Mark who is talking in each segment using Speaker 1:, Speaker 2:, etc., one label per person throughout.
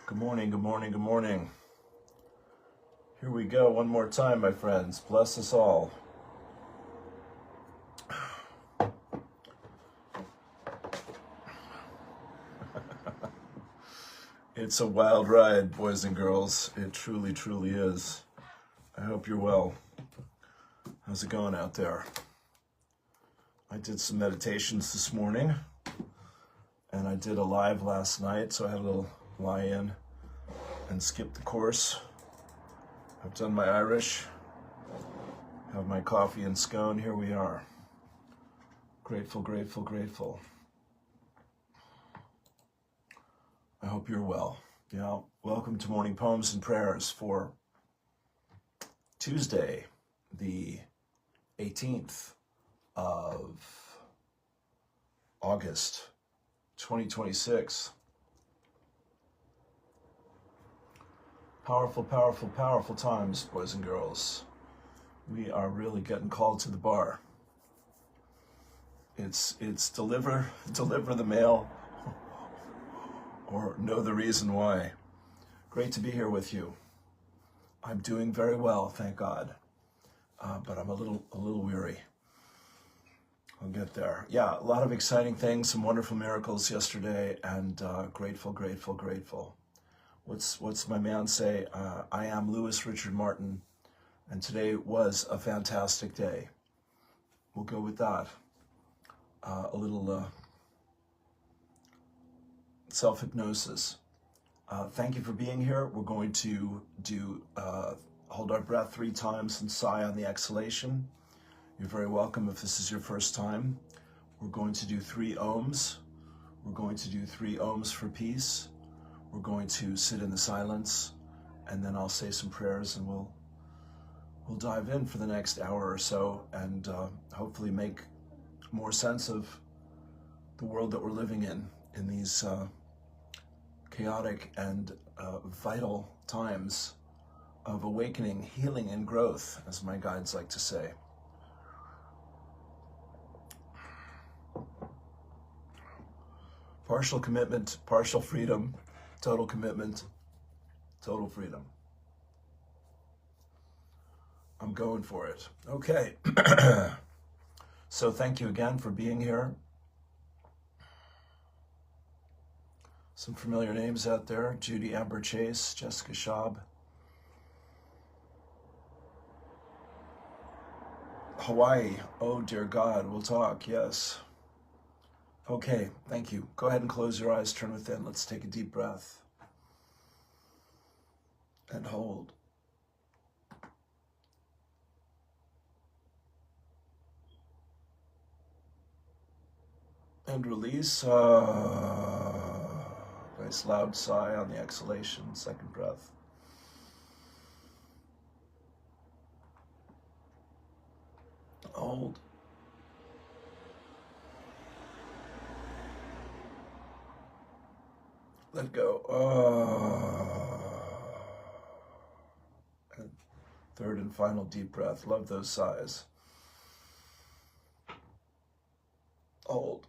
Speaker 1: Good morning, good morning, good morning. Here we go one more time, my friends. Bless us all. It's a wild ride, boys and girls. It truly, truly is. I hope you're well. How's it going out there? I did some meditations this morning, and I did a live last night, so I had a little lie-in and skip the course. I've done my Irish, have my coffee and scone. Here we are. Grateful, grateful, grateful. I hope you're well. Yeah, welcome to Morning Poems and Prayers for Tuesday, the 18th of August, 2026. Powerful, powerful, powerful times, boys and girls. We are really getting called to the bar. It's deliver the mail or know the reason why. Great to be here with you. I'm doing very well, thank God. But I'm a little weary. I'll get there. Yeah, a lot of exciting things, some wonderful miracles yesterday, and grateful, grateful, grateful. What's my man say? I am Lewis Richard Martin, and today was a fantastic day. We'll go with that. A little self-hypnosis. Thank you for being here. We're going to do hold our breath 3 times and sigh on the exhalation. You're very welcome if this is your first time. We're going to do 3 ohms. We're going to do 3 ohms for peace. We're going to sit in the silence, and then I'll say some prayers, and we'll dive in for the next hour or so, and hopefully make more sense of the world that we're living in these chaotic and vital times of awakening, healing, and growth, as my guides like to say. Partial commitment, partial freedom, total commitment, total freedom. I'm going for it. Okay. So thank you again for being here. Some familiar names out there: Judy Amber Chase, Jessica Schaub. Hawaii, oh dear God, we'll talk, yes. Okay, thank you. Go ahead and close your eyes, turn within. Let's take a deep breath. And hold. And release. Nice loud sigh on the exhalation, second breath. Hold. Let go. And third and final deep breath. Love those sighs. Hold.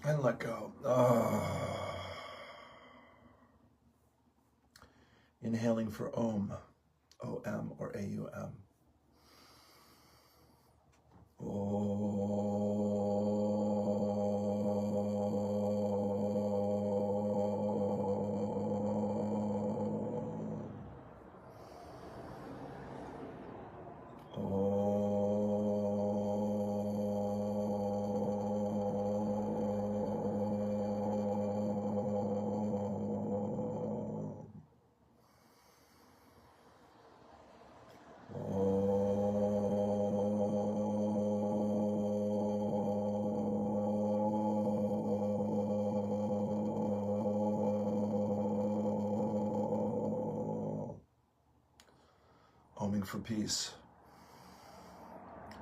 Speaker 1: And let go. Inhaling for Om, O-M or A-U-M. Oming for peace.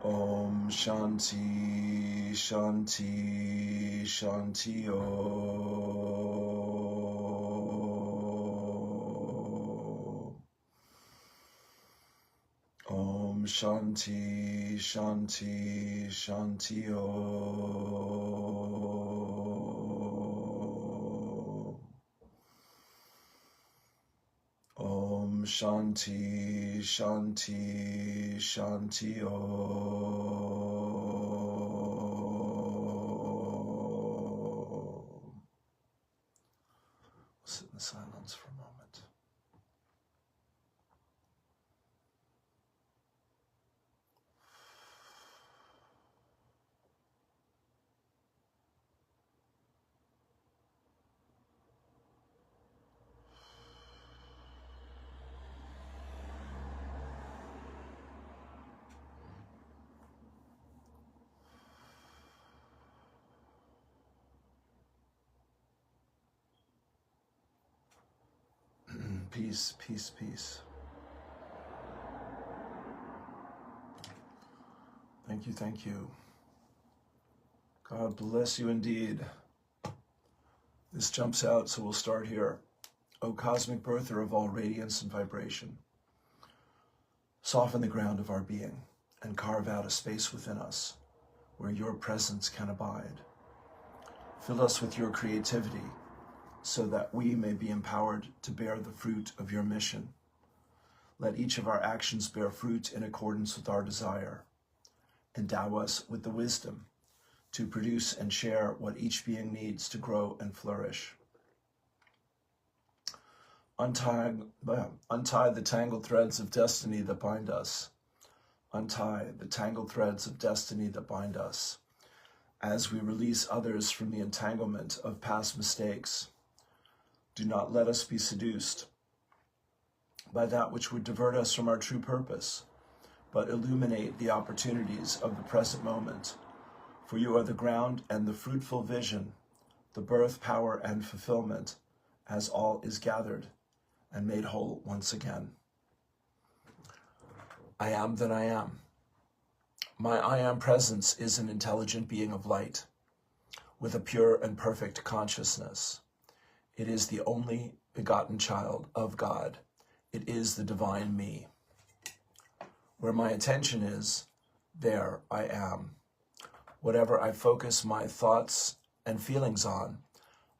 Speaker 1: Om Shanti, Shanti, Shanti Om. Om Shanti, Shanti, Shanti, Om Shanti, Shanti, Shanti, Sit in silence for a moment. Peace, peace, peace. Thank you, thank you. God bless you indeed. This jumps out, so we'll start here. O cosmic birther of all radiance and vibration, soften the ground of our being and carve out a space within us where your presence can abide. Fill us with your creativity so that we may be empowered to bear the fruit of your mission. Let each of our actions bear fruit in accordance with our desire. Endow us with the wisdom to produce and share what each being needs to grow and flourish. Untie the tangled threads of destiny that bind us. Untie the tangled threads of destiny that bind us as we release others from the entanglement of past mistakes. Do not let us be seduced by that which would divert us from our true purpose, but illuminate the opportunities of the present moment. For you are the ground and the fruitful vision, the birth, power, and fulfillment, as all is gathered and made whole once again. I am that I am. My I am presence is an intelligent being of light, with a pure and perfect consciousness. It is the only begotten child of God. It is the divine me. Where my attention is, there I am. Whatever I focus my thoughts and feelings on,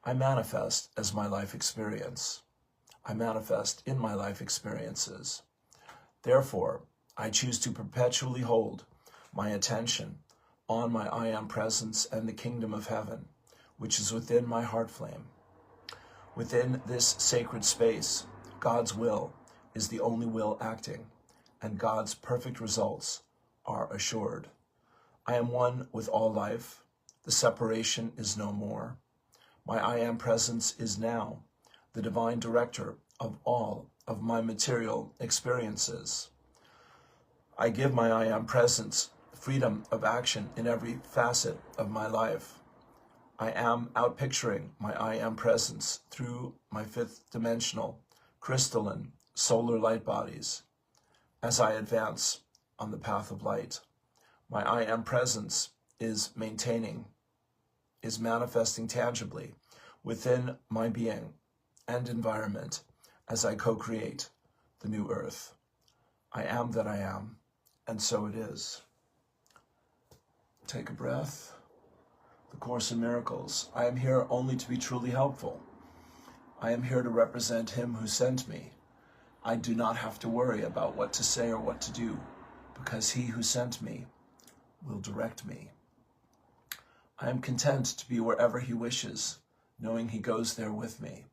Speaker 1: I manifest as my life experience. I manifest in my life experiences. Therefore, I choose to perpetually hold my attention on my I am presence and the kingdom of heaven, which is within my heart flame. Within this sacred space, God's will is the only will acting, and God's perfect results are assured. I am one with all life. The separation is no more. My I am presence is now the divine director of all of my material experiences. I give my I am presence freedom of action in every facet of my life. I am outpicturing my I am presence through my fifth dimensional, crystalline, solar light bodies as I advance on the path of light. My I am presence is manifesting tangibly within my being and environment as I co-create the new earth. I am that I am, and so it is. Take a breath. The Course in Miracles. I am here only to be truly helpful. I am here to represent Him who sent me. I do not have to worry about what to say or what to do, because He who sent me will direct me. I am content to be wherever He wishes, knowing He goes there with me.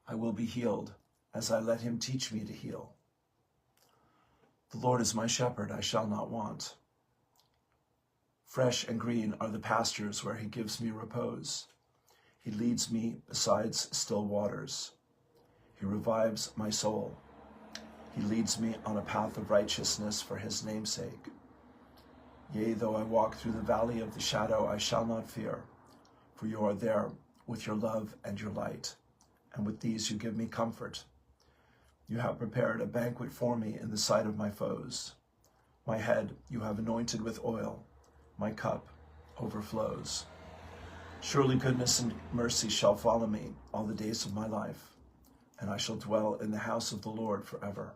Speaker 1: I will be healed as I let Him teach me to heal. The Lord is my shepherd, I shall not want. Fresh and green are the pastures where He gives me repose. He leads me beside still waters. He revives my soul. He leads me on a path of righteousness for His name's sake. Yea, though I walk through the valley of the shadow, I shall not fear, for you are there with your love and your light, and with these you give me comfort. You have prepared a banquet for me in the sight of my foes. My head you have anointed with oil. My cup overflows. Surely goodness and mercy shall follow me all the days of my life, and I shall dwell in the house of the Lord forever.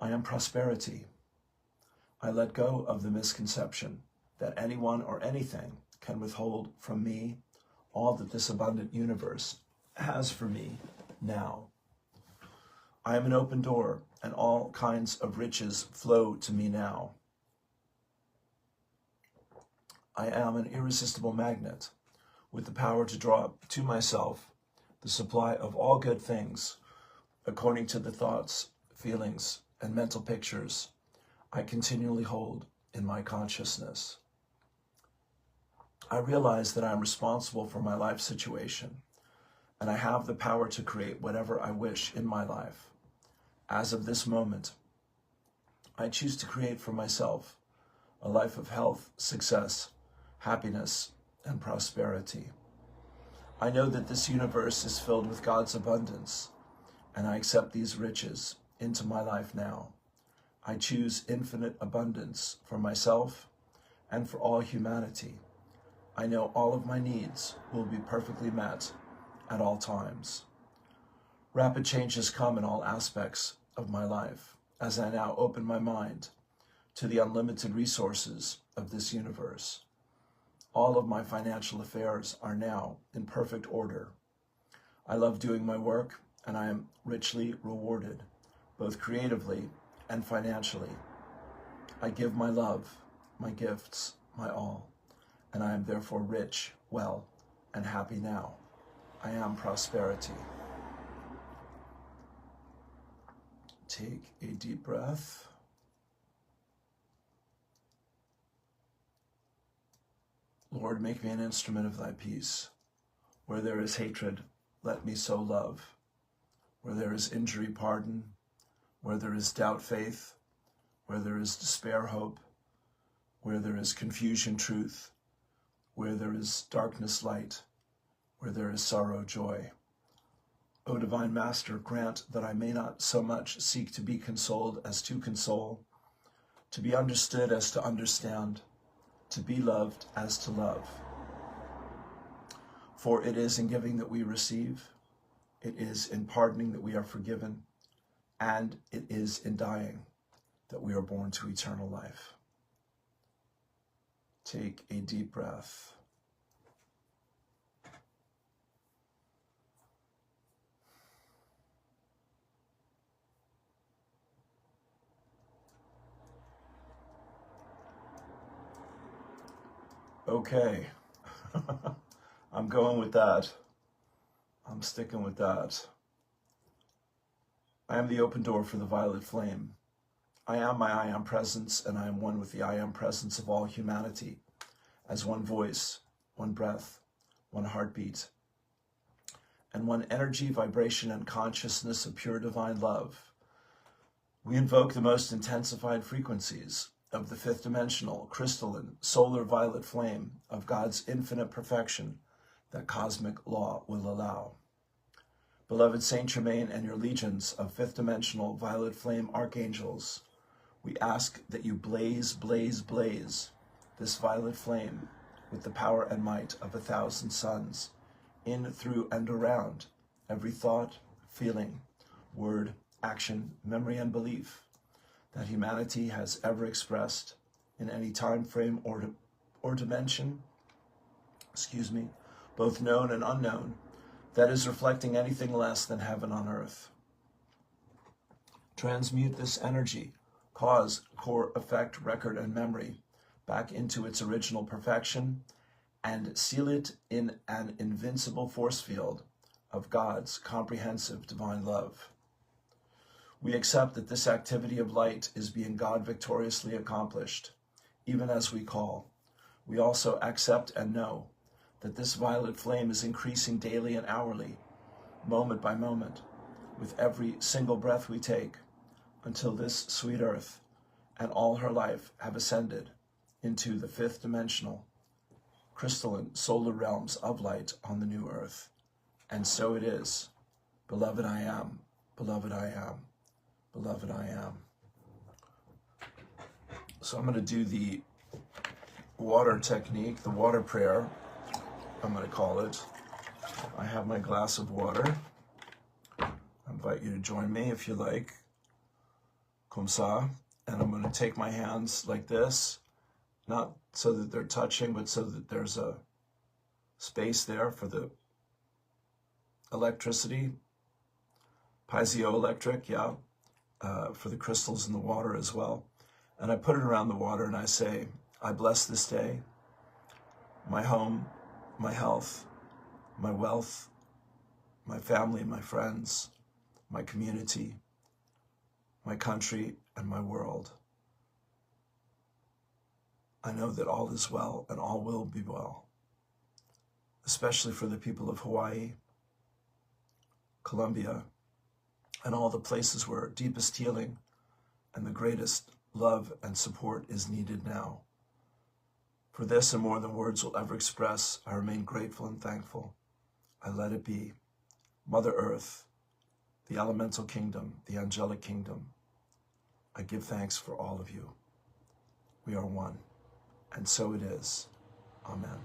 Speaker 1: I am prosperity. I let go of the misconception that anyone or anything can withhold from me all that this abundant universe has for me now. I am an open door, and all kinds of riches flow to me now. I am an irresistible magnet with the power to draw to myself the supply of all good things according to the thoughts, feelings, and mental pictures I continually hold in my consciousness. I realize that I am responsible for my life situation, and I have the power to create whatever I wish in my life. As of this moment, I choose to create for myself a life of health, success, happiness, and prosperity. I know that this universe is filled with God's abundance, and I accept these riches into my life now. I choose infinite abundance for myself and for all humanity. I know all of my needs will be perfectly met at all times. Rapid changes come in all aspects of my life as I now open my mind to the unlimited resources of this universe. All of my financial affairs are now in perfect order. I love doing my work, and I am richly rewarded, both creatively and financially. I give my love, my gifts, my all, and I am therefore rich, well, and happy now. I am prosperity. Take a deep breath. Lord, make me an instrument of thy peace. Where there is hatred, let me sow love. Where there is injury, pardon. Where there is doubt, faith. Where there is despair, hope. Where there is confusion, truth. Where there is darkness, light. Where there is sorrow, joy. O Divine Master, grant that I may not so much seek to be consoled as to console, to be understood as to understand, to be loved as to love. For it is in giving that we receive, it is in pardoning that we are forgiven, and it is in dying that we are born to eternal life. Take a deep breath. Okay, I'm going with that. I'm sticking with that. I am the open door for the violet flame. I am my I am presence, and I am one with the I am presence of all humanity, as one voice, one breath, one heartbeat, and one energy, vibration, and consciousness of pure divine love. We invoke the most intensified frequencies of the fifth dimensional, crystalline, solar violet flame of God's infinite perfection that cosmic law will allow. Beloved Saint Germain and your legions of fifth dimensional violet flame archangels, we ask that you blaze, blaze, blaze this violet flame with the power and might of 1,000 suns, in, through, and around every thought, feeling, word, action, memory, and belief that humanity has ever expressed in any time frame or dimension, both known and unknown, that is reflecting anything less than heaven on earth. Transmute this energy, cause, core, effect, record, and memory back into its original perfection, and seal it in an invincible force field of God's comprehensive divine love. We accept that this activity of light is being God victoriously accomplished, even as we call. We also accept and know that this violet flame is increasing daily and hourly, moment by moment, with every single breath we take, until this sweet earth and all her life have ascended into the fifth dimensional, crystalline solar realms of light on the new earth. And so it is. Beloved, I am. Beloved, I am. Beloved, I am. So I'm going to do the water technique, the water prayer, I'm going to call it. I have my glass of water. I invite you to join me if you like. comme ça, and I'm going to take my hands like this, not so that they're touching, but so that there's a space there for the electricity, piezoelectric, yeah, for the crystals in the water as well. And I put it around the water and I say, I bless this day, my home, my health, my wealth, my family, my friends, my community, my country, and my world. I know that all is well and all will be well, especially for the people of Hawaii, Colombia, and all the places where deepest healing and the greatest love and support is needed now. For this and more than words will ever express, I remain grateful and thankful. I let it be. Mother Earth, the elemental kingdom, the angelic kingdom, I give thanks for all of you. We are one, and so it is. Amen.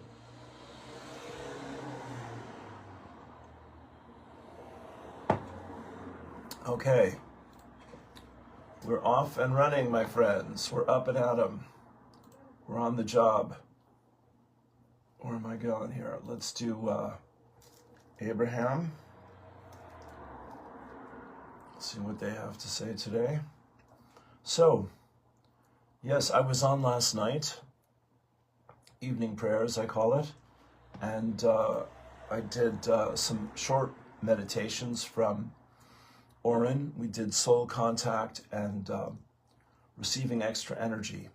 Speaker 1: Okay, we're off and running, my friends. We're up and at 'em. We're on the job. Where am I going here? Let's do Abraham. See what they have to say today. So, yes, I was on last night, evening prayers, I call it, and I did some short meditations from Oren. We did soul contact and receiving extra energy.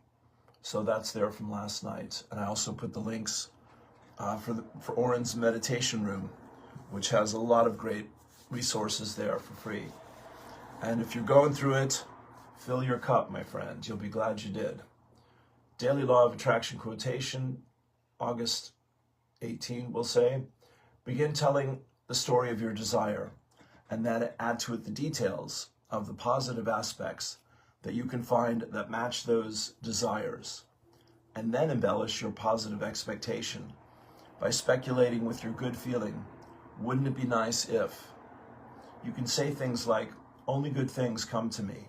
Speaker 1: So that's there from last night. And I also put the links for Oren's meditation room, which has a lot of great resources there for free. And if you're going through it, fill your cup, my friend. You'll be glad you did. Daily Law of Attraction quotation, August 18, we'll say. Begin telling the story of your desire, and then add to it the details of the positive aspects that you can find that match those desires. And then embellish your positive expectation by speculating with your good feeling. Wouldn't it be nice if? You can say things like, only good things come to me.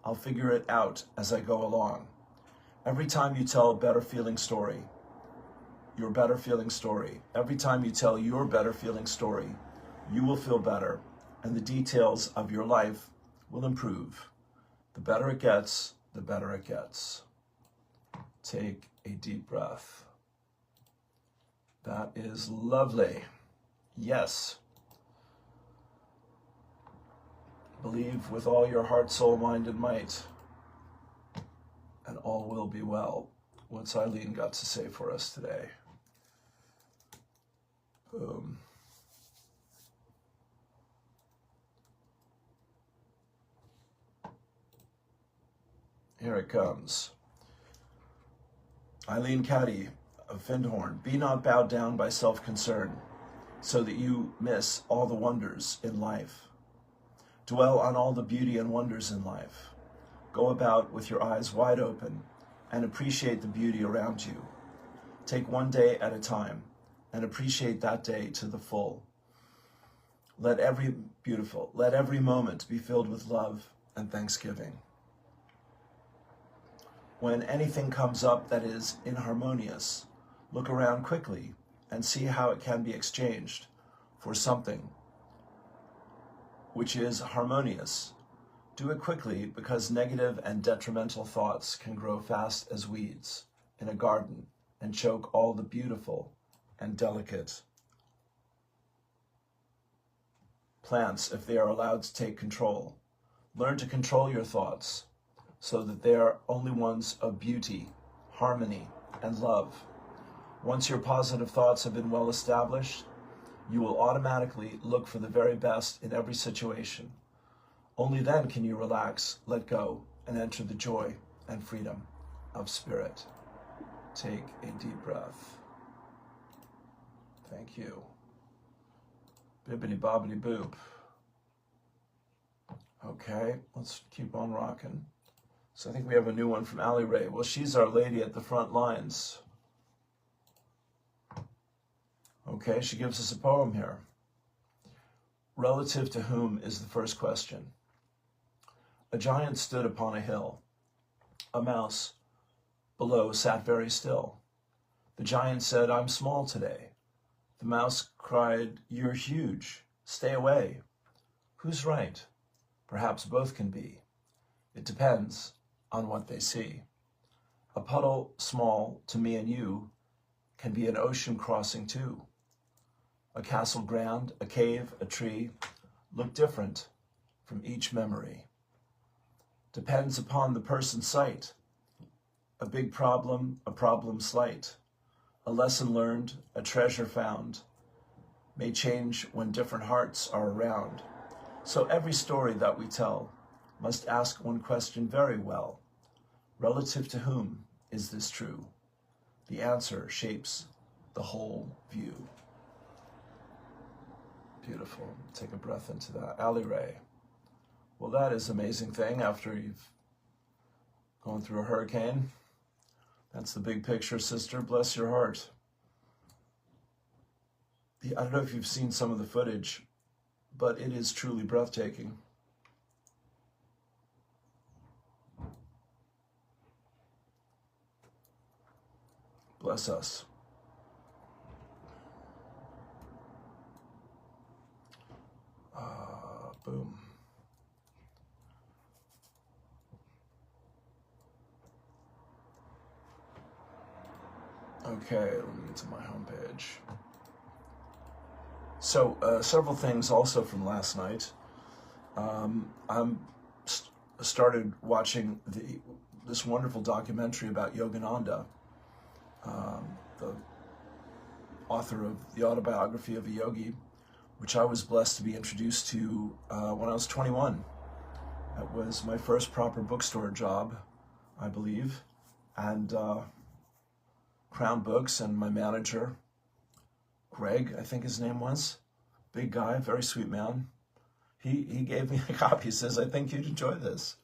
Speaker 1: I'll figure it out as I go along. Every time you tell a better feeling story, your better feeling story, every time you tell your better feeling story, you will feel better, and the details of your life will improve. The better it gets, the better it gets. Take a deep breath. That is lovely. Yes. Believe with all your heart, soul, mind, and might, and all will be well. What's Eileen got to say for us today? Boom. Here it comes. Eileen Caddy of Findhorn. Be not bowed down by self-concern, so that you miss all the wonders in life. Dwell on all the beauty and wonders in life. Go about with your eyes wide open and appreciate the beauty around you. Take one day at a time and appreciate that day to the full. Let every moment be filled with love and thanksgiving. When anything comes up that is inharmonious, look around quickly and see how it can be exchanged for something which is harmonious. Do it quickly, because negative and detrimental thoughts can grow fast as weeds in a garden and choke all the beautiful and delicate plants if they are allowed to take control. Learn to control your thoughts so that they are only ones of beauty, harmony, and love. Once your positive thoughts have been well established, you will automatically look for the very best in every situation. Only then can you relax, let go, and enter the joy and freedom of spirit. Take a deep breath. Thank you. Bibbidi bobbidi boop. Okay, let's keep on rocking. So I think we have a new one from Allie Ray. Well, she's our lady at the front lines. Okay, she gives us a poem here. Relative to whom is the first question. A giant stood upon a hill. A mouse below sat very still. The giant said, "I'm small today." The mouse cried, "You're huge. Stay away." Who's right? Perhaps both can be. It depends on what they see. A puddle small to me and you can be an ocean crossing too. A castle grand, a cave, a tree look different from each memory. Depends upon the person's sight. A big problem, a problem slight. A lesson learned, a treasure found, may change when different hearts are around. So every story that we tell must ask one question very well. Relative to whom is this true? The answer shapes the whole view. Beautiful. Take a breath into that. Ali Ray. Well, that is an amazing thing after you've gone through a hurricane. That's the big picture, sister. Bless your heart. I don't know if you've seen some of the footage, but it is truly breathtaking. Bless us. Boom. Okay, let me get to my homepage. So, several things also from last night. I'm started watching this wonderful documentary about Yogananda, the author of the autobiography of a yogi, which I was blessed to be introduced to when I was 21. That was my first proper bookstore job, I believe, and Crown Books, and my manager, Greg, I think his name was, big guy, very sweet man. He gave me a copy. He says, "I think you'd enjoy this."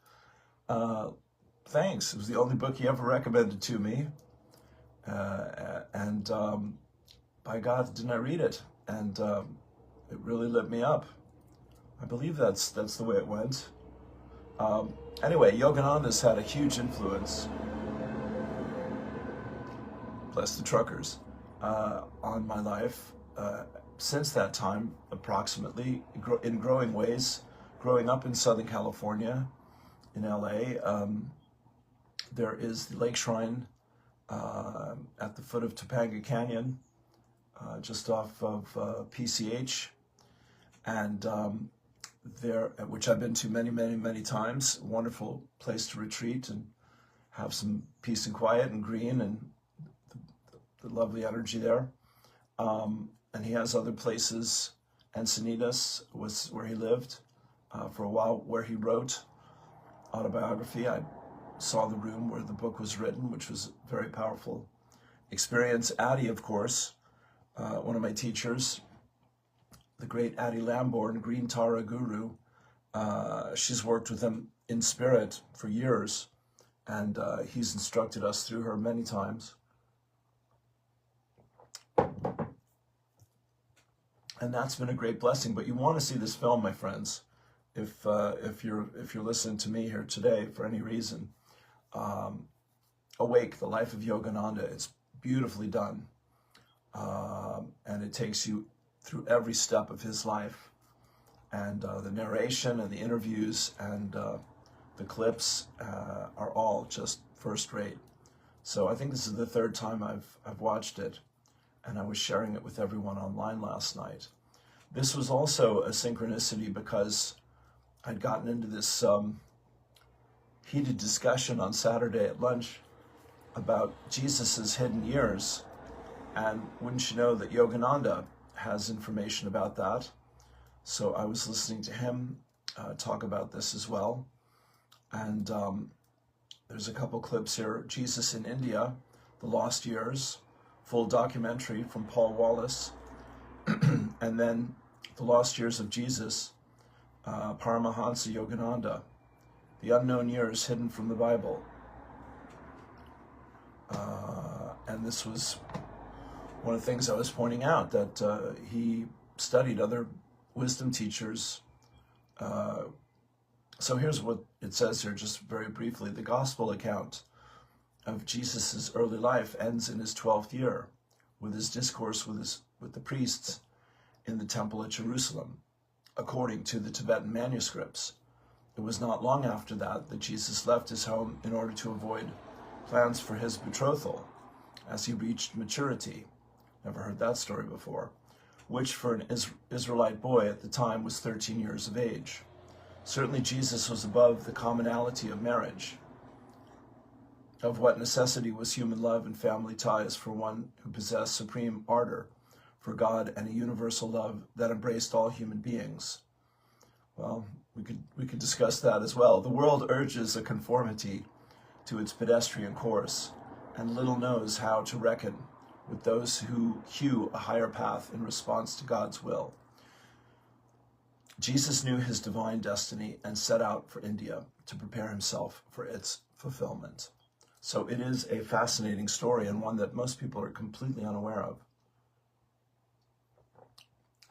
Speaker 1: Thanks. It was the only book he ever recommended to me. And by God, didn't I read it? And it really lit me up. I believe that's the way it went. Anyway, Yogananda's had a huge influence, bless the truckers, on my life since that time, approximately, in growing ways. Growing up in Southern California, in LA, there is the Lake Shrine at the foot of Topanga Canyon, just off of PCH, and there, which I've been to many times. Wonderful place to retreat and have some peace and quiet and green and the lovely energy there. And he has other places. Encinitas was where he lived for a while, where he wrote autobiography. I saw the room where the book was written, which was a very powerful experience. Addie, of course, one of my teachers, the great Addie Lamborn, Green Tara Guru. She's worked with him in spirit for years, and he's instructed us through her many times. And that's been a great blessing. But you want to see this film, my friends, if you're listening to me here today for any reason. Awake, the Life of Yogananda. It's beautifully done, and it takes you through every step of his life, and the narration and the interviews and the clips are all just first rate. So I think this is the third time I've watched it, and I was sharing it with everyone online last night. This was also a synchronicity because I'd gotten into this heated discussion on Saturday at lunch about Jesus's hidden years, and wouldn't you know that Yogananda has information about that. So I was listening to him talk about this as well. And there's a couple clips here. Jesus in India, The Lost Years, full documentary from Paul Wallace. And then The Lost Years of Jesus, Paramahansa Yogananda, The Unknown Years Hidden from the Bible. And this was one of the things I was pointing out, that he studied other wisdom teachers So here's what it says here, just very briefly. The gospel account of Jesus's early life ends in his 12th year with his discourse with the priests in the temple at Jerusalem. According to the Tibetan manuscripts, it was not long after that Jesus left his home in order to avoid plans for his betrothal as he reached maturity. Never heard that story before. Which for an Israelite boy at the time was 13 years of age. Certainly Jesus was above the commonality of marriage, of what necessity was human love and family ties for one who possessed supreme ardor for God and a universal love that embraced all human beings. Well, we could discuss that as well. The world urges a conformity to its pedestrian course, and little knows how to reckon with those who hew a higher path in response to God's will. Jesus knew his divine destiny and set out for India to prepare himself for its fulfillment. So it is a fascinating story, and one that most people are completely unaware of.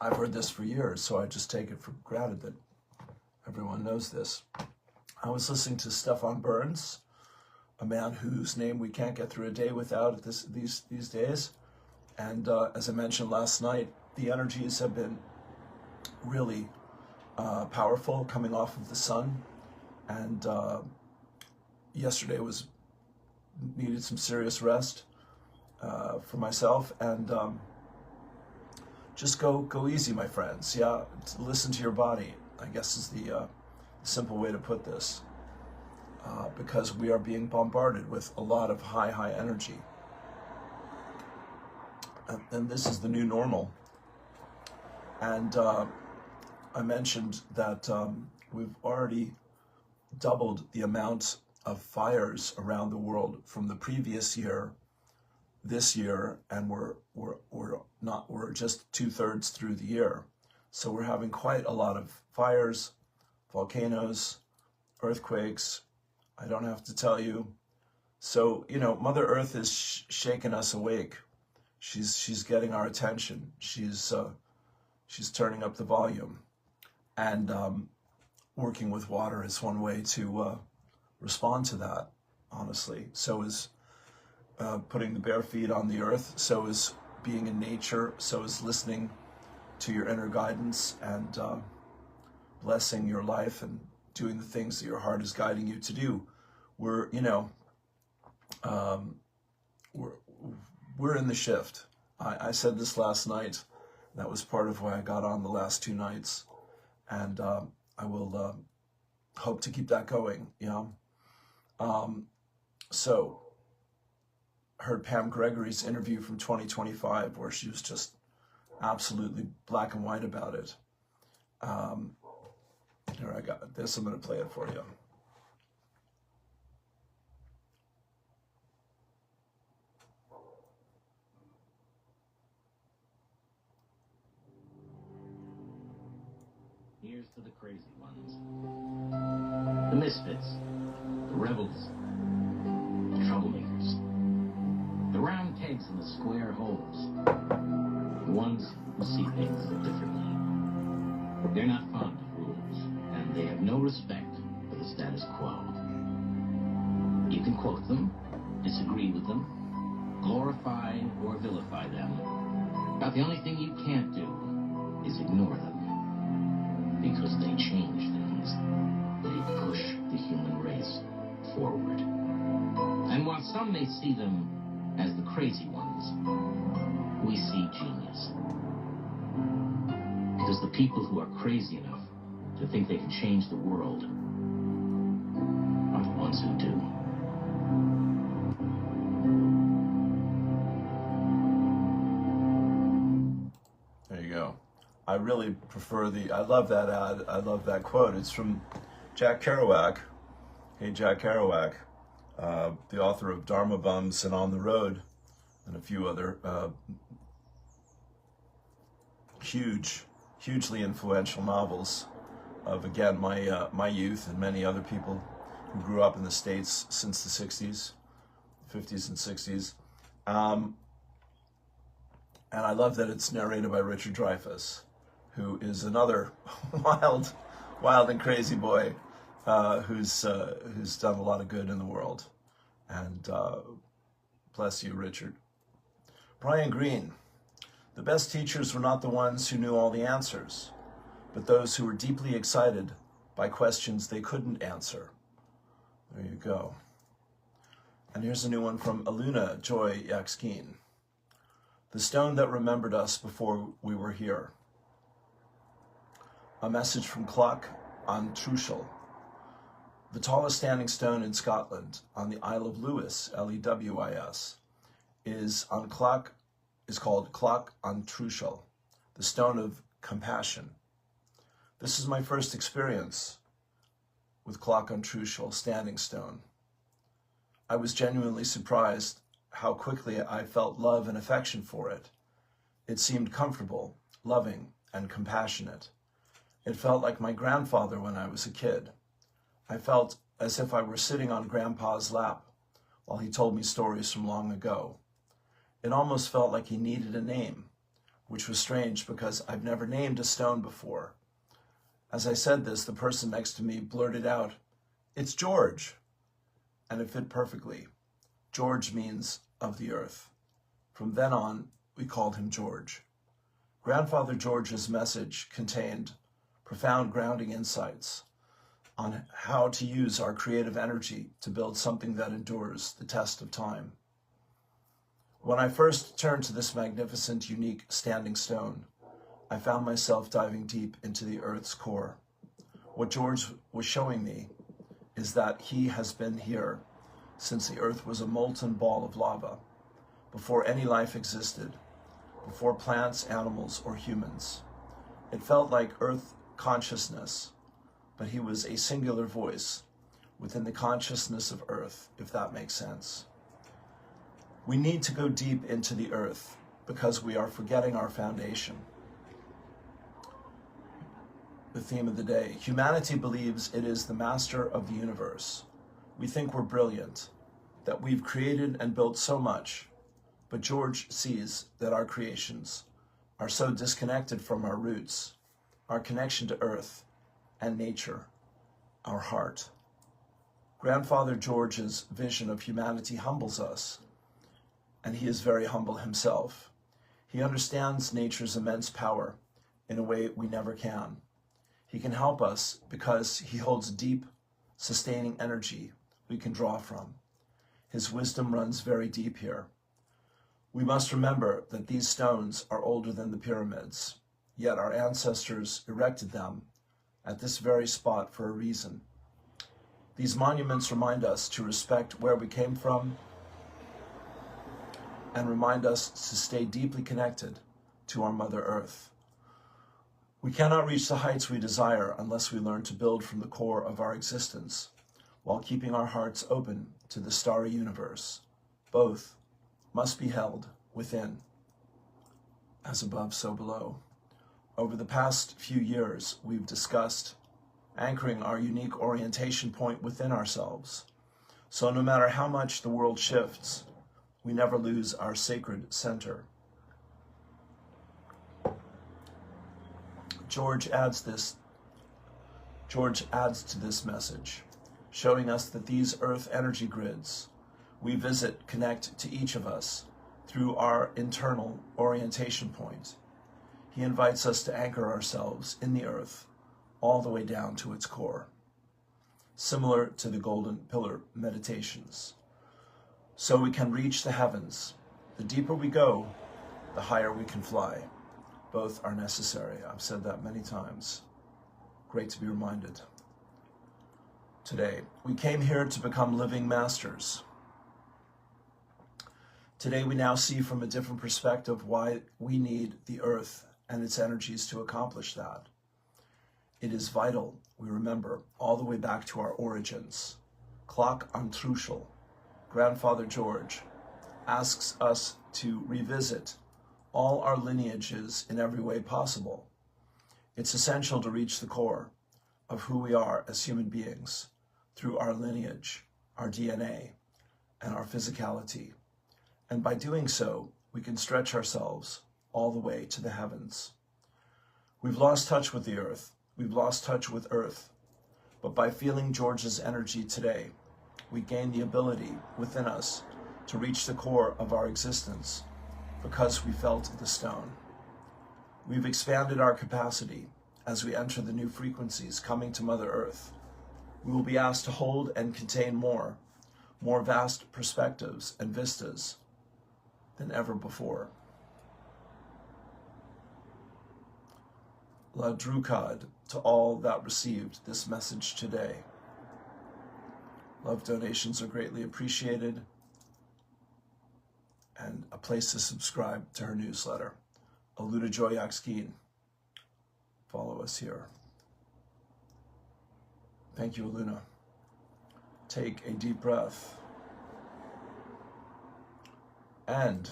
Speaker 1: I've heard this for years, so I just take it for granted that everyone knows this. I was listening to Stefan Burns, a man whose name we can't get through a day without these days. And as I mentioned last night, the energies have been really powerful coming off of the sun. And yesterday needed some serious rest for myself. And just go easy, my friends. Yeah, listen to your body, I guess is the simple way to put this. Because we are being bombarded with a lot of high energy. And this is the new normal. And I mentioned that we've already doubled the amount of fires around the world from the previous year, this year, and we're just 2/3 through the year. So we're having quite a lot of fires, volcanoes, earthquakes. I don't have to tell you. So, Mother Earth is shaking us awake. She's getting our attention. She's turning up the volume. And working with water is one way to respond to that, honestly. So is putting the bare feet on the earth. So is being in nature. So is listening to your inner guidance and blessing your life and doing the things that your heart is guiding you to do. We're in the shift. I said this last night. That was part of why I got on the last 2 nights, and I will hope to keep that going. So heard Pam Gregory's interview from 2025, where she was just absolutely black and white about it. Here, I got this. I'm going to play it for you.
Speaker 2: Here's to the crazy ones. The misfits. The rebels. The troublemakers. The round pegs in the square holes. The ones who see things differently. They're not fond of rules, and they have no respect for the status quo. You can quote them, disagree with them, glorify or vilify them, but the only thing you can't do is ignore them. Because they change things. They push the human race forward. And while some may see them as the crazy ones, we see genius. Because the people who are crazy enough to think they can change the world are the ones who do.
Speaker 1: There you go. I really prefer I love that ad. I love that quote. It's from Jack Kerouac. Hey, Jack Kerouac, the author of Dharma Bums and On the Road, and a few other hugely influential novels of, again, my youth and many other people who grew up in the States since the 60s, 50s and 60s. And I love that it's narrated by Richard Dreyfuss, who is another wild and crazy boy. who's done a lot of good in the world. And bless you, Richard. Brian Greene. The best teachers were not the ones who knew all the answers, but those who were deeply excited by questions they couldn't answer. There you go. And here's a new one from Aluna Joy Yaxkeen. The stone that remembered us before we were here. A message from Clock on Trushel. The tallest standing stone in Scotland on the Isle of Lewis, Lewis, is called Clock on Trushel, the stone of compassion. This is my first experience with Clock on Trushel, standing stone. I was genuinely surprised how quickly I felt love and affection for it. It seemed comfortable, loving, and compassionate. It felt like my grandfather when I was a kid. I felt as if I were sitting on Grandpa's lap while he told me stories from long ago. It almost felt like he needed a name, which was strange because I've never named a stone before. As I said this, the person next to me blurted out, "It's George," and it fit perfectly. George means of the earth. From then on, we called him George. Grandfather George's message contained profound grounding insights on how to use our creative energy to build something that endures the test of time. When I first turned to this magnificent, unique standing stone, I found myself diving deep into the earth's core. What George was showing me is that he has been here since the earth was a molten ball of lava, before any life existed, before plants, animals, or humans. It felt like earth consciousness, but he was a singular voice within the consciousness of earth, if that makes sense. We need to go deep into the earth because we are forgetting our foundation. The theme of the day, humanity believes it is the master of the universe. We think we're brilliant, that we've created and built so much, but George sees that our creations are so disconnected from our roots, our connection to earth and nature, our heart. Grandfather George's vision of humanity humbles us, and he is very humble himself. He understands nature's immense power in a way we never can. He can help us because he holds deep, sustaining energy we can draw from. His wisdom runs very deep here. We must remember that these stones are older than the pyramids, yet our ancestors erected them at this very spot for a reason. These monuments remind us to respect where we came from and remind us to stay deeply connected to our Mother Earth. We cannot reach the heights we desire unless we learn to build from the core of our existence while keeping our hearts open to the starry universe. Both must be held within. As above, so below. Over the past few years, we've discussed anchoring our unique orientation point within ourselves. So no matter how much the world shifts, we never lose our sacred center. George adds to this message, showing us that these earth energy grids we visit connect to each of us through our internal orientation point. He invites us to anchor ourselves in the earth all the way down to its core, similar to the Golden Pillar meditations. So we can reach the heavens. The deeper we go, the higher we can fly. Both are necessary. I've said that many times. Great to be reminded. Today, we came here to become living masters. Today, we now see from a different perspective why we need the earth and its energies to accomplish that. It is vital we remember all the way back to our origins. Clock on Trushel, Grandfather George, asks us to revisit all our lineages in every way possible. It's essential to reach the core of who we are as human beings through our lineage, our DNA, and our physicality. And by doing so, we can stretch ourselves all the way to the heavens. We've lost touch with the earth. We've lost touch with earth, But by feeling George's energy today, we gain the ability within us to reach the core of our existence because we felt the stone. We've expanded our capacity as we enter the new frequencies coming to Mother Earth. We will be asked to hold and contain more vast perspectives and vistas than ever before. La Drukad to all that received this message today. Love donations are greatly appreciated, and a place to subscribe to her newsletter. Aluna Joyakskin. Follow us here. Thank you, Aluna. Take a deep breath. And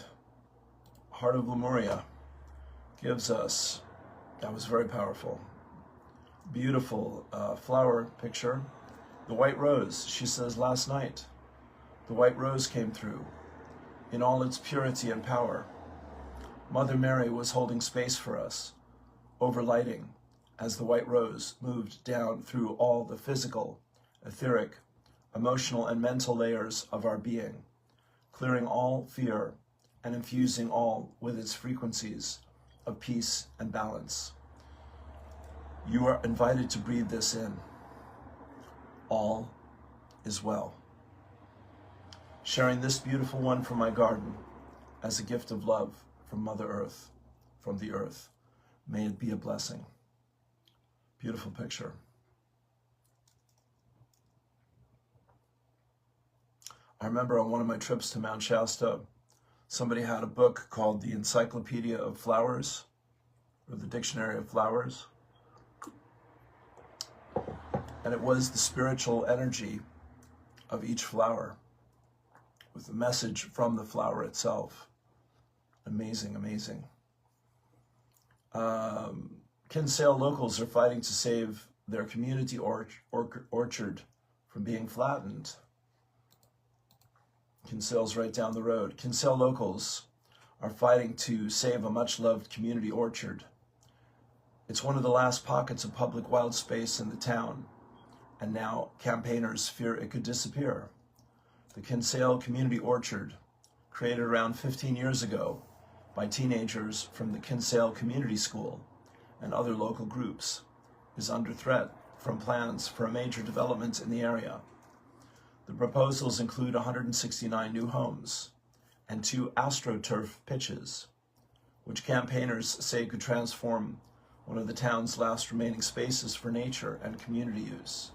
Speaker 1: Heart of Lemuria gives us, that was very powerful, beautiful flower picture. The white rose, she says, last night, the white rose came through in all its purity and power. Mother Mary was holding space for us, overlighting as the white rose moved down through all the physical, etheric, emotional, and mental layers of our being, clearing all fear and infusing all with its frequencies of peace and balance. You are invited to breathe this in. All is well. Sharing this beautiful one from my garden as a gift of love from Mother Earth, from the earth. May it be a blessing. Beautiful picture. I remember on one of my trips to Mount Shasta, somebody had a book called the Encyclopedia of Flowers, or the Dictionary of Flowers. And it was the spiritual energy of each flower with a message from the flower itself. Amazing, amazing. Kinsale locals are fighting to save their community orchard from being flattened. Kinsale's right down the road. Kinsale locals are fighting to save a much-loved community orchard. It's one of the last pockets of public wild space in the town, and now campaigners fear it could disappear. The Kinsale Community Orchard, created around 15 years ago by teenagers from the Kinsale Community School and other local groups, is under threat from plans for a major development in the area. The proposals include 169 new homes and 2 AstroTurf pitches, which campaigners say could transform one of the town's last remaining spaces for nature and community use.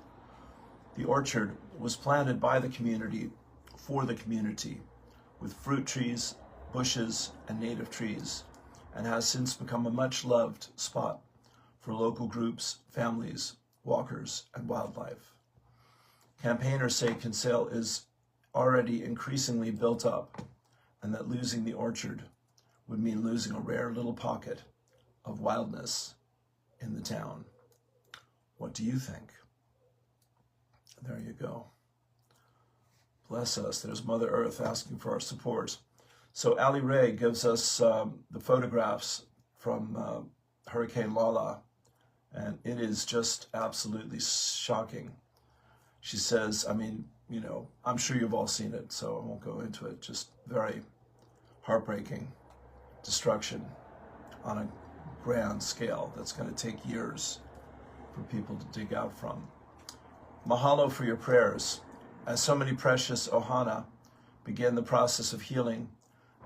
Speaker 1: The orchard was planted by the community for the community, with fruit trees, bushes, and native trees, and has since become a much-loved spot for local groups, families, walkers, and wildlife. Campaigners say Kinsale is already increasingly built up, and that losing the orchard would mean losing a rare little pocket of wildness in the town. What do you think? There you go. Bless us. There's Mother Earth asking for our support. So Ali Ray gives us the photographs from Hurricane Lala, and it is just absolutely shocking. She says, I mean, you know, I'm sure you've all seen it, so I won't go into it. Just very heartbreaking destruction on a grand scale that's going to take years for people to dig out from. Mahalo for your prayers. As so many precious Ohana began the process of healing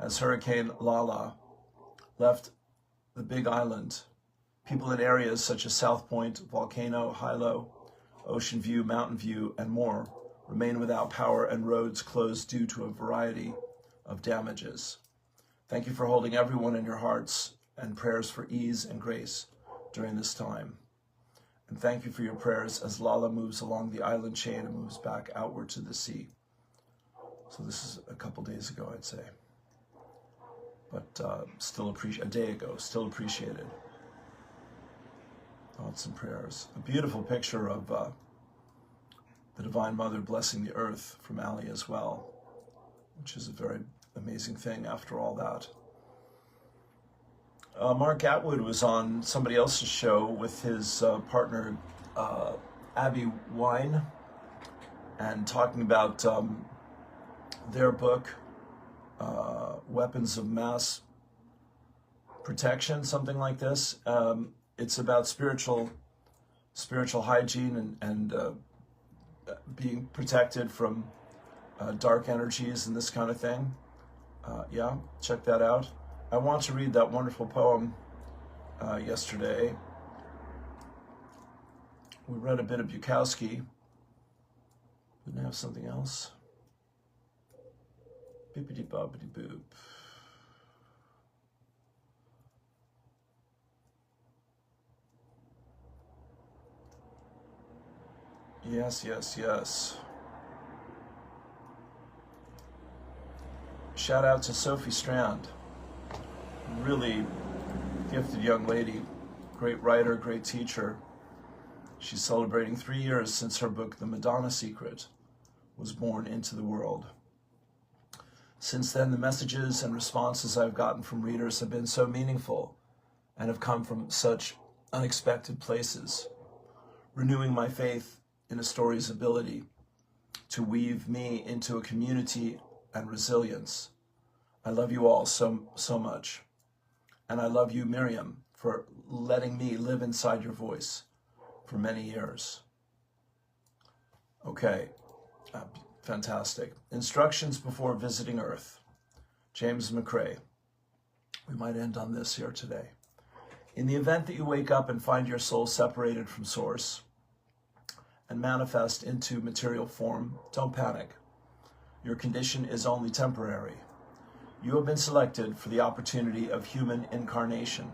Speaker 1: as Hurricane Lala left the Big Island, people in areas such as South Point, Volcano, Hilo, Ocean View, Mountain View, and more remain without power and roads closed due to a variety of damages. Thank you for holding everyone in your hearts and prayers for ease and grace during this time. And thank you for your prayers as Lala moves along the island chain and moves back outward to the sea. So this is a couple days ago, I'd say. But a day ago, still appreciated. Thoughts and prayers. A beautiful picture of the Divine Mother blessing the earth from Ali as well, which is a very amazing thing after all that. Mark Atwood was on somebody else's show with his partner, Abby Wine and talking about their book, Weapons of Mass Protection, something like this. It's about spiritual hygiene and being protected from dark energies and this kind of thing. Yeah, check that out. I want to read that wonderful poem yesterday. We read a bit of Bukowski. Didn't I have something else? Bippity boppity boop. Yes, yes, yes. Shout out to Sophie Strand. Really gifted young lady, great writer, great teacher. She's celebrating 3 years since her book, The Madonna Secret, was born into the world. Since then, the messages and responses I've gotten from readers have been so meaningful and have come from such unexpected places, renewing my faith in a story's ability to weave me into a community and resilience. I love you all so much. And I love you, Miriam, for letting me live inside your voice for many years. Okay, fantastic. Instructions before visiting Earth. James McCrae. We might end on this here today. In the event that you wake up and find your soul separated from Source and manifest into material form, don't panic. Your condition is only temporary. You have been selected for the opportunity of human incarnation.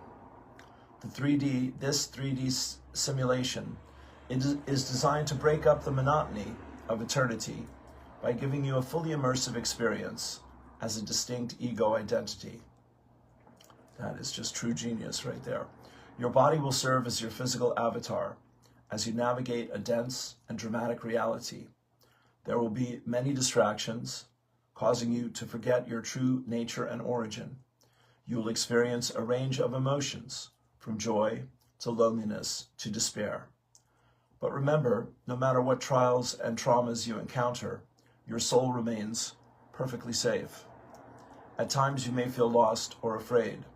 Speaker 1: This 3D simulation is designed to break up the monotony of eternity by giving you a fully immersive experience as a distinct ego identity. That is just true genius right there. Your body will serve as your physical avatar as you navigate a dense and dramatic reality. There will be many distractions, causing you to forget your true nature and origin. You will experience a range of emotions, from joy to loneliness to despair. But remember, no matter what trials and traumas you encounter, your soul remains perfectly safe. At times you may feel lost or afraid.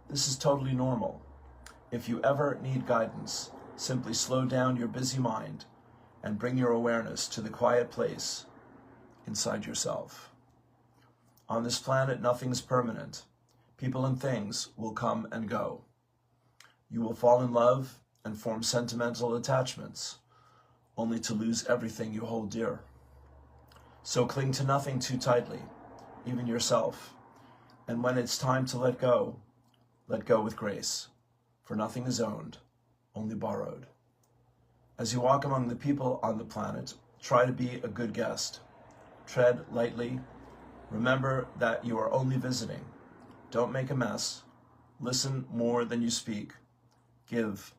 Speaker 1: This is totally normal. If you ever need guidance, simply slow down your busy mind and bring your awareness to the quiet place inside yourself. On this planet, nothing is permanent. People and things will come and go. You will fall in love and form sentimental attachments, only to lose everything you hold dear. So cling to nothing too tightly, even yourself. And when it's time to let go with grace, for nothing is owned, only borrowed. As you walk among the people on the planet, try to be a good guest. Tread lightly. Remember that you are only visiting. Don't make a mess. Listen more than you speak. Give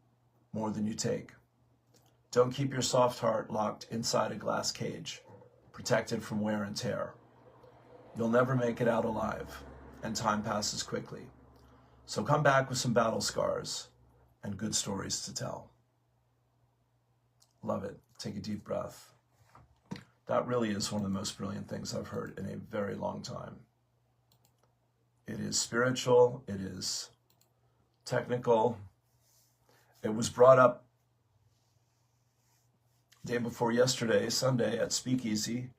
Speaker 1: more than you take. Don't keep your soft heart locked inside a glass cage, protected from wear and tear. You'll never make it out alive, and time passes quickly. So come back with some battle scars and good stories to tell. Love it. Take a deep breath. That really is one of the most brilliant things I've heard in a very long time. It is spiritual. It is technical. It was brought up day before yesterday, Sunday, at Speakeasy,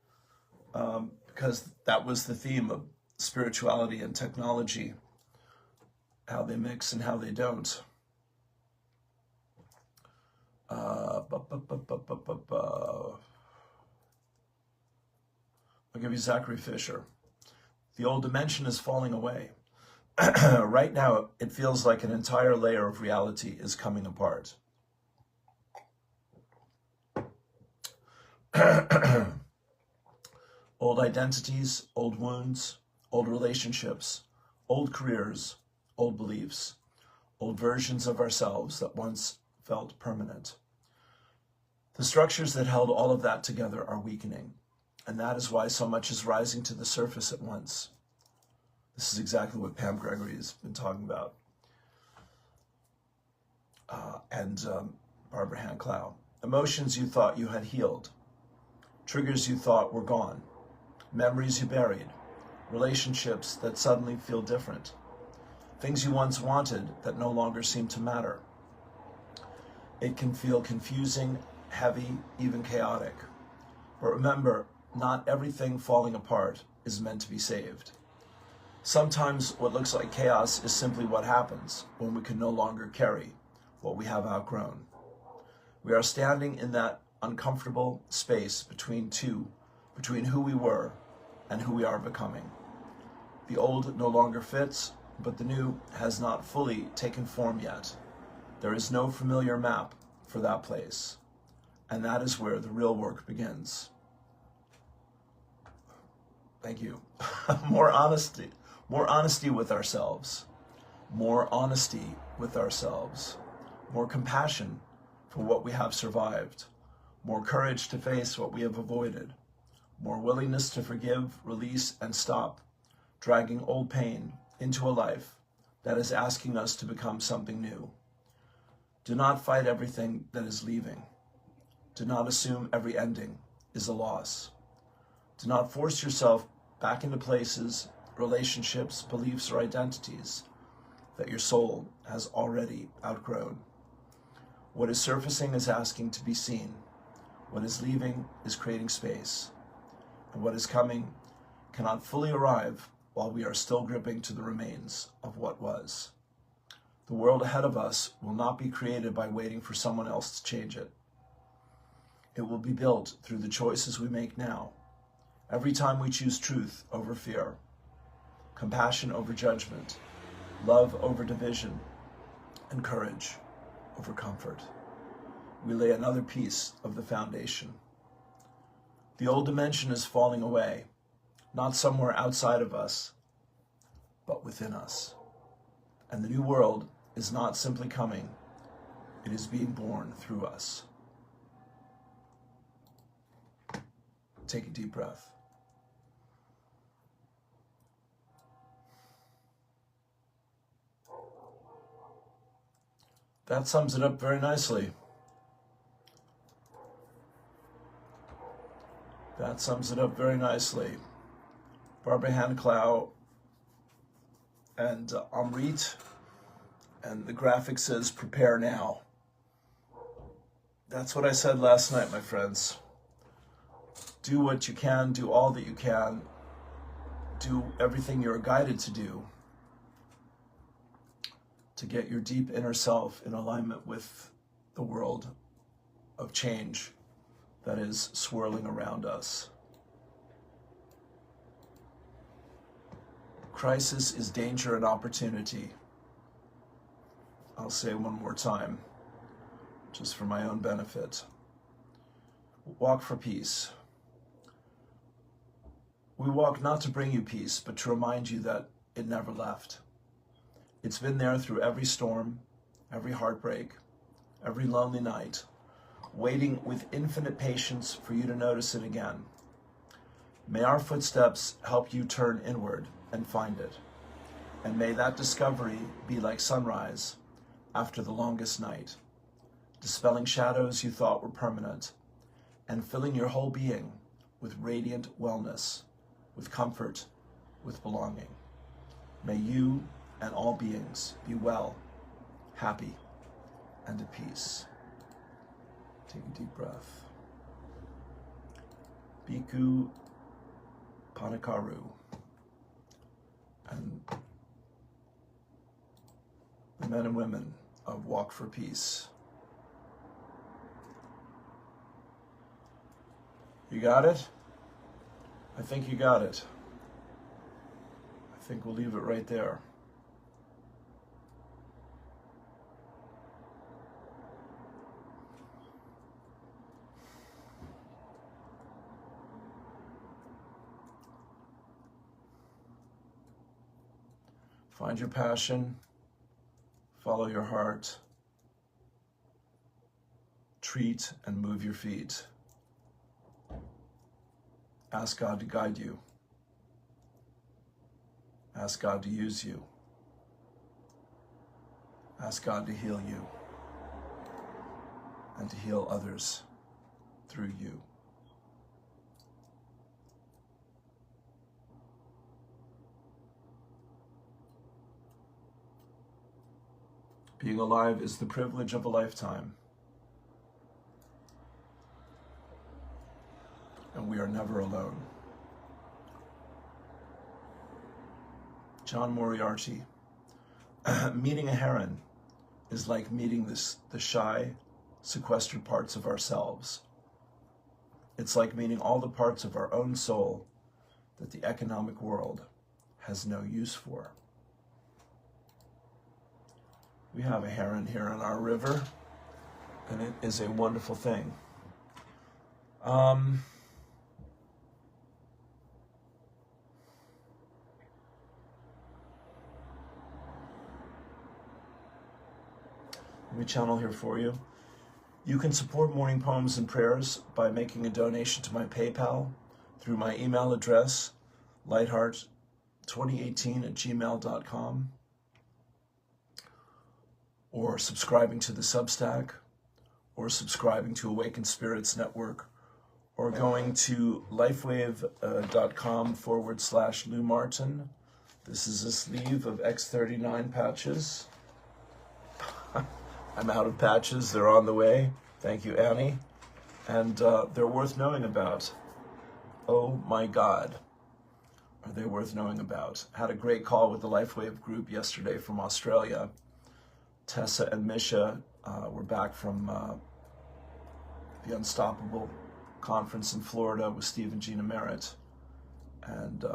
Speaker 1: because that was the theme of spirituality and technology, how they mix and how they don't. I'll give you Zachary Fisher. The old dimension is falling away. Right now, it feels like an entire layer of reality is coming apart. Old identities, old wounds, old relationships, old careers, old beliefs, old versions of ourselves that once felt permanent. The structures that held all of that together are weakening, and that is why so much is rising to the surface at once. This is exactly what Pam Gregory has been talking about, and Barbara Hand Clow. emotions you thought you had healed, triggers you thought were gone, memories you buried, relationships that suddenly feel different, things you once wanted that no longer seem to matter. It can feel confusing, heavy, even chaotic. But remember, not everything falling apart is meant to be saved. Sometimes what looks like chaos is simply what happens when we can no longer carry what we have outgrown. We are standing in that uncomfortable space between who we were and who we are becoming. The old no longer fits, but the new has not fully taken form yet. There is no familiar map for that place, and that is where the real work begins. Thank you. More honesty with ourselves, more honesty with ourselves, more compassion for what we have survived, more courage to face what we have avoided, more willingness to forgive, release, and stop dragging old pain into a life that is asking us to become something new. Do not fight everything that is leaving. Do not assume every ending is a loss. Do not force yourself back into places, relationships, beliefs, or identities that your soul has already outgrown. What is surfacing is asking to be seen. What is leaving is creating space. And what is coming cannot fully arrive while we are still gripping to the remains of what was. The world ahead of us will not be created by waiting for someone else to change it. It will be built through the choices we make now. Every time we choose truth over fear, compassion over judgment, love over division, and courage over comfort, we lay another piece of the foundation. The old dimension is falling away, not somewhere outside of us, but within us. And the new world is not simply coming, it is being born through us. Take a deep breath. That sums it up very nicely. That sums it up very nicely. Barbara Hanclau and Amrit, and the graphic says, prepare now. That's what I said last night, my friends. Do what you can, do all that you can, do everything you're guided to do to get your deep inner self in alignment with the world of change that is swirling around us. Crisis is danger and opportunity. I'll say one more time, just for my own benefit. Walk for peace. We walk not to bring you peace, but to remind you that it never left. It's been there through every storm, every heartbreak, every lonely night, waiting with infinite patience for you to notice it again. May our footsteps help you turn inward and find it. And may that discovery be like sunrise after the longest night, dispelling shadows you thought were permanent, and filling your whole being with radiant wellness, with comfort, with belonging. May you and all beings be well, happy, and at peace. Take a deep breath. Bhikkhu Panakaru. And the men and women of Walk for Peace. You got it? I think you got it. I think we'll leave it right there. Find your passion, follow your heart, treat and move your feet. Ask God to guide you. Ask God to use you. Ask God to heal you. and to heal others through you. Being alive is the privilege of a lifetime, and we are never alone. John Moriarty. Meeting a heron is like meeting the shy, sequestered parts of ourselves. It's like meeting all the parts of our own soul that the economic world has no use for. We have a heron here in our river, and it is a wonderful thing. Let me channel here for you. You can support Morning Poems and Prayers by making a donation to my PayPal through my email address, lightheart2018@gmail.com, or subscribing to the Substack, or subscribing to Awakened Spirits Network, or going to lifewave.com/Lou Martin. This is a sleeve of X39 patches. I'm out of patches. They're on the way. Thank you, Annie. And they're worth knowing about. Oh my God. Are they worth knowing about? Had a great call with the LifeWave group yesterday from Australia. Tessa and Misha were back from the Unstoppable conference in Florida with Steve and Gina Merritt. And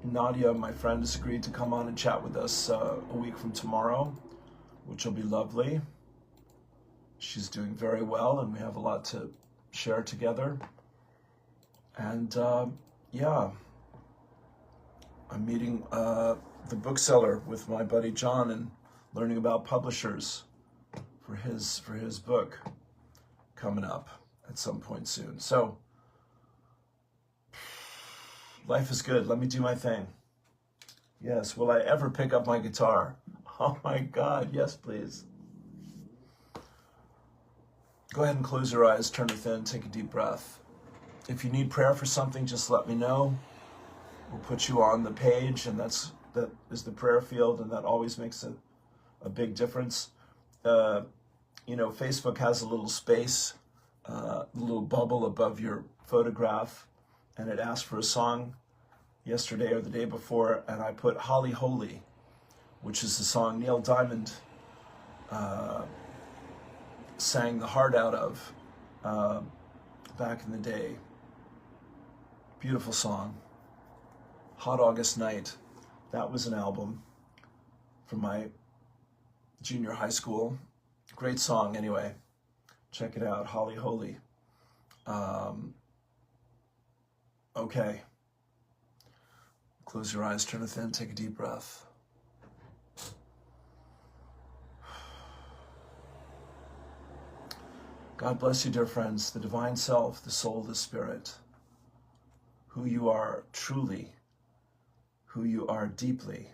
Speaker 1: Nadia, my friend, has agreed to come on and chat with us a week from tomorrow, which will be lovely. She's doing very well, and we have a lot to share together. And yeah, I'm meeting the bookseller with my buddy John and learning about publishers for his book coming up at some point soon. So life is good. Let me do my thing. Yes. Will I ever pick up my guitar? Oh my God. Yes, please. Go ahead and close your eyes, turn within, take a deep breath. If you need prayer for something, just let me know. We'll put you on the page, and that is the prayer field, and that always makes a big difference. You know, Facebook has a little space, a little bubble above your photograph, and it asked for a song yesterday or the day before, and I put Holly Holy, which is the song Neil Diamond sang the heart out of back in the day. Beautiful song. Hot August Night. That was an album from my junior high school. Great song anyway. Check it out, Holly Holy. Okay. Close your eyes, turn within, take a deep breath. God bless you, dear friends, the divine self, the soul, the spirit, who you are truly, who you are deeply,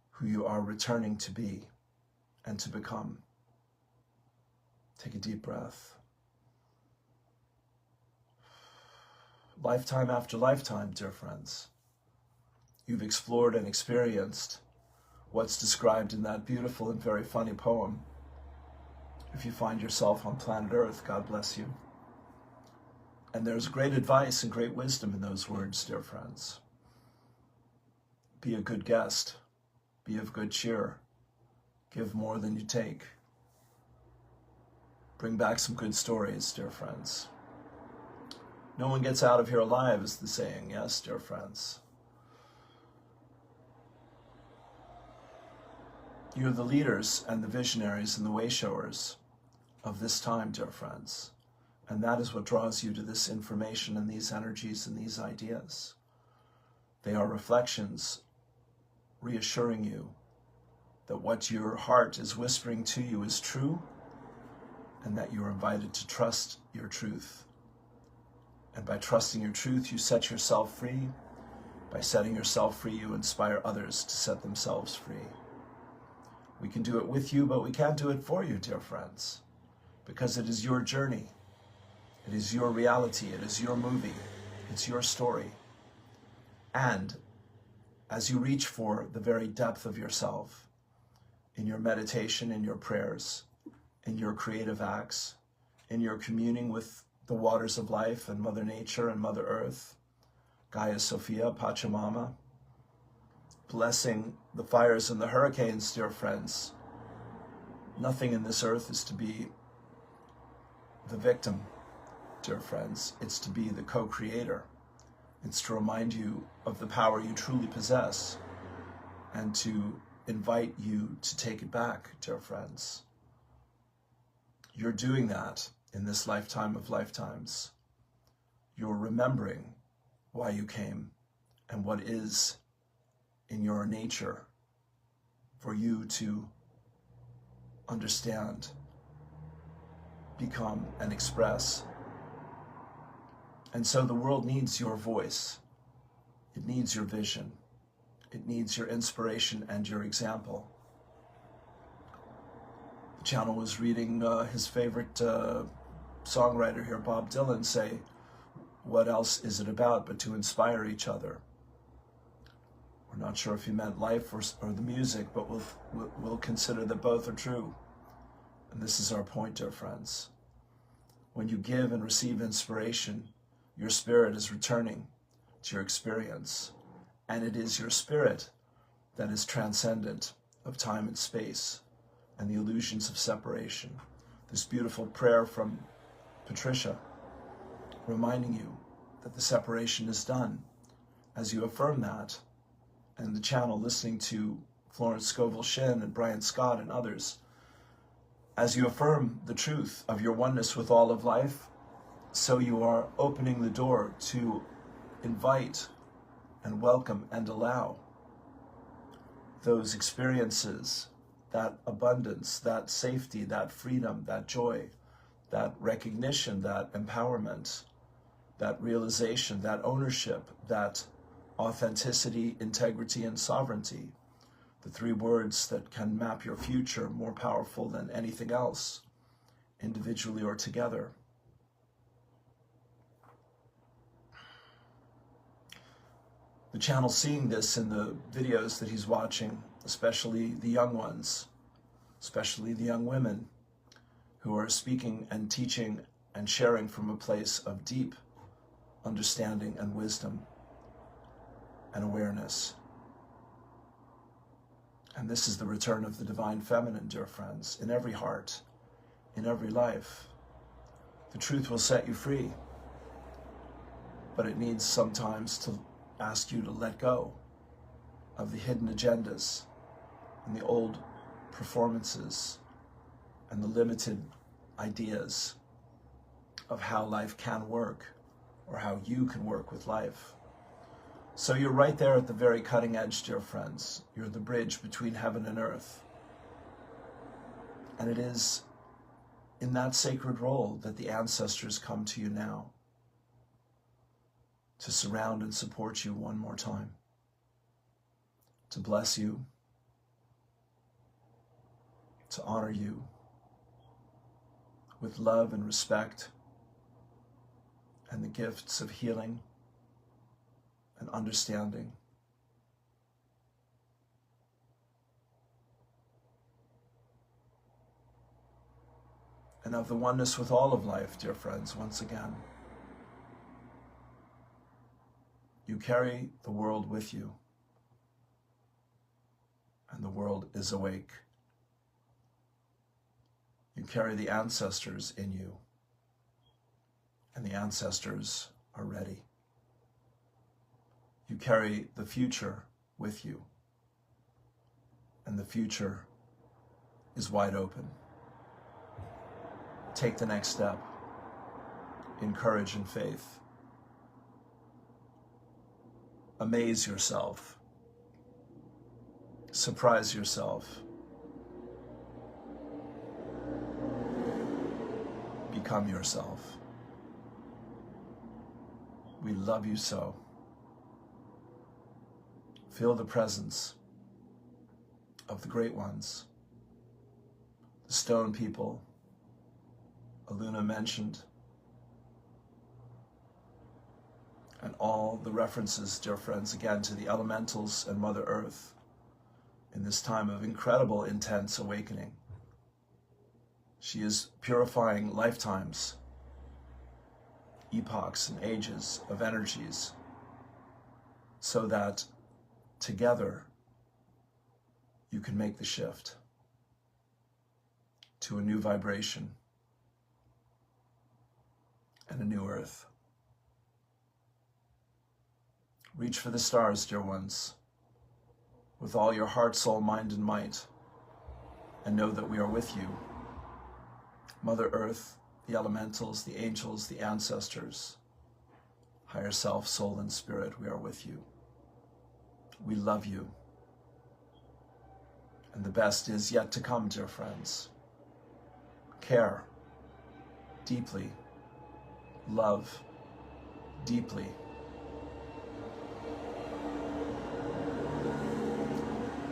Speaker 1: who you are returning to be and to become. Take a deep breath. Lifetime after lifetime, dear friends, you've explored and experienced what's described in that beautiful and very funny poem. If you find yourself on planet Earth, God bless you. And there's great advice and great wisdom in those words, dear friends. Be a good guest. Be of good cheer. Give more than you take. Bring back some good stories, dear friends. No one gets out of here alive, is the saying. Yes, dear friends. You're the leaders and the visionaries and the way-showers of this time, dear friends. And that is what draws you to this information and these energies and these ideas. They are reflections reassuring you that what your heart is whispering to you is true, and that you're invited to trust your truth. And by trusting your truth, you set yourself free. By setting yourself free, you inspire others to set themselves free. We can do it with you, but we can't do it for you, dear friends, because it is your journey. It is your reality. It is your movie. It's your story. And as you reach for the very depth of yourself, in your meditation, in your prayers, in your creative acts, in your communing with the waters of life and Mother Nature and Mother Earth, Gaia Sophia, Pachamama, blessing the fires and the hurricanes, dear friends. Nothing in this earth is to be the victim, dear friends. It's to be the co-creator. It's to remind you of the power you truly possess and to invite you to take it back, dear friends. You're doing that in this lifetime of lifetimes. You're remembering why you came and what is in your nature for you to understand, become, and express. And so the world needs your voice. It needs your vision. It needs your inspiration and your example. The channel was reading his favorite songwriter here, Bob Dylan, say, what else is it about but to inspire each other? We're not sure if he meant life or the music, but we'll consider that both are true. And this is our point, dear friends. When you give and receive inspiration, your spirit is returning to your experience. And it is your spirit that is transcendent of time and space and the illusions of separation. This beautiful prayer from Patricia, reminding you that the separation is done. As you affirm that, and the channel listening to Florence Scovel Shinn and Brian Scott and others, as you affirm the truth of your oneness with all of life, so you are opening the door to invite and welcome and allow those experiences, that abundance, that safety, that freedom, that joy, that recognition, that empowerment, that realization, that ownership, that authenticity, integrity, and sovereignty. The three words that can map your future more powerful than anything else, individually or together. The channel seeing this in the videos that he's watching, especially the young ones, especially the young women who are speaking and teaching and sharing from a place of deep understanding and wisdom and awareness. And this is the return of the divine feminine, dear friends, in every heart, in every life. The truth will set you free, but it needs sometimes to ask you to let go of the hidden agendas and the old performances and the limited ideas of how life can work or how you can work with life. So you're right there at the very cutting edge, dear friends. You're the bridge between heaven and earth. And it is in that sacred role that the ancestors come to you now to surround and support you one more time, to bless you, to honor you with love and respect and the gifts of healing and understanding. And of the oneness with all of life, dear friends, once again. You carry the world with you, and the world is awake. You carry the ancestors in you, and the ancestors are ready. You carry the future with you, and the future is wide open. Take the next step in courage and faith. Amaze yourself. Surprise yourself. Become yourself. We love you so. Feel the presence of the great ones the stone people Aluna mentioned, and all the references, dear friends, again, to the elementals and Mother Earth in this time of incredible, intense awakening. She is purifying lifetimes, epochs and ages of energies, so that together you can make the shift to a new vibration and a new earth. Reach for the stars, dear ones, with all your heart, soul, mind, and might, and know that we are with you. Mother Earth, the elementals, the angels, the ancestors, higher self, soul, and spirit, we are with you. We love you. And the best is yet to come, dear friends. Care deeply, love deeply,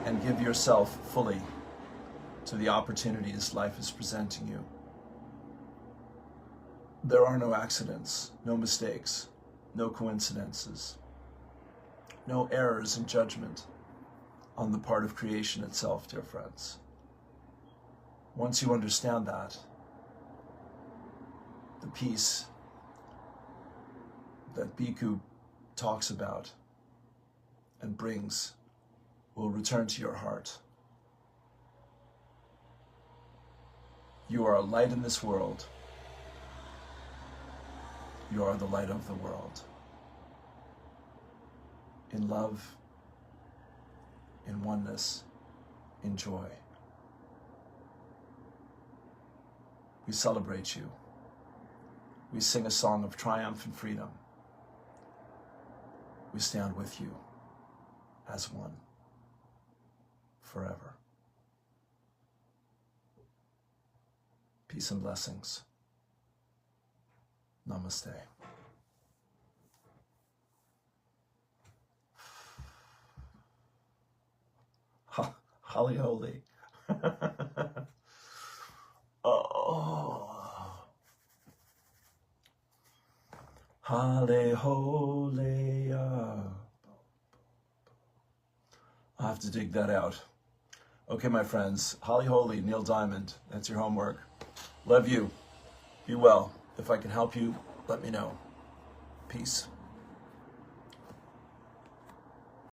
Speaker 1: and give yourself fully to the opportunities life is presenting you. There are no accidents, no mistakes, no coincidences, no errors in judgment on the part of creation itself, dear friends. Once you understand that, the peace that Bhikkhu talks about and brings will return to your heart. You are a light in this world. You are the light of the world. In love, in oneness, in joy. We celebrate you. We sing a song of triumph and freedom. We stand with you as one forever. Peace and blessings. Namaste. Holly holy. Oh. Holly holy. I'll have to dig that out. Okay, my friends. Holly holy, Neil Diamond. That's your homework. Love you. Be well. If I can help you, let me know. Peace.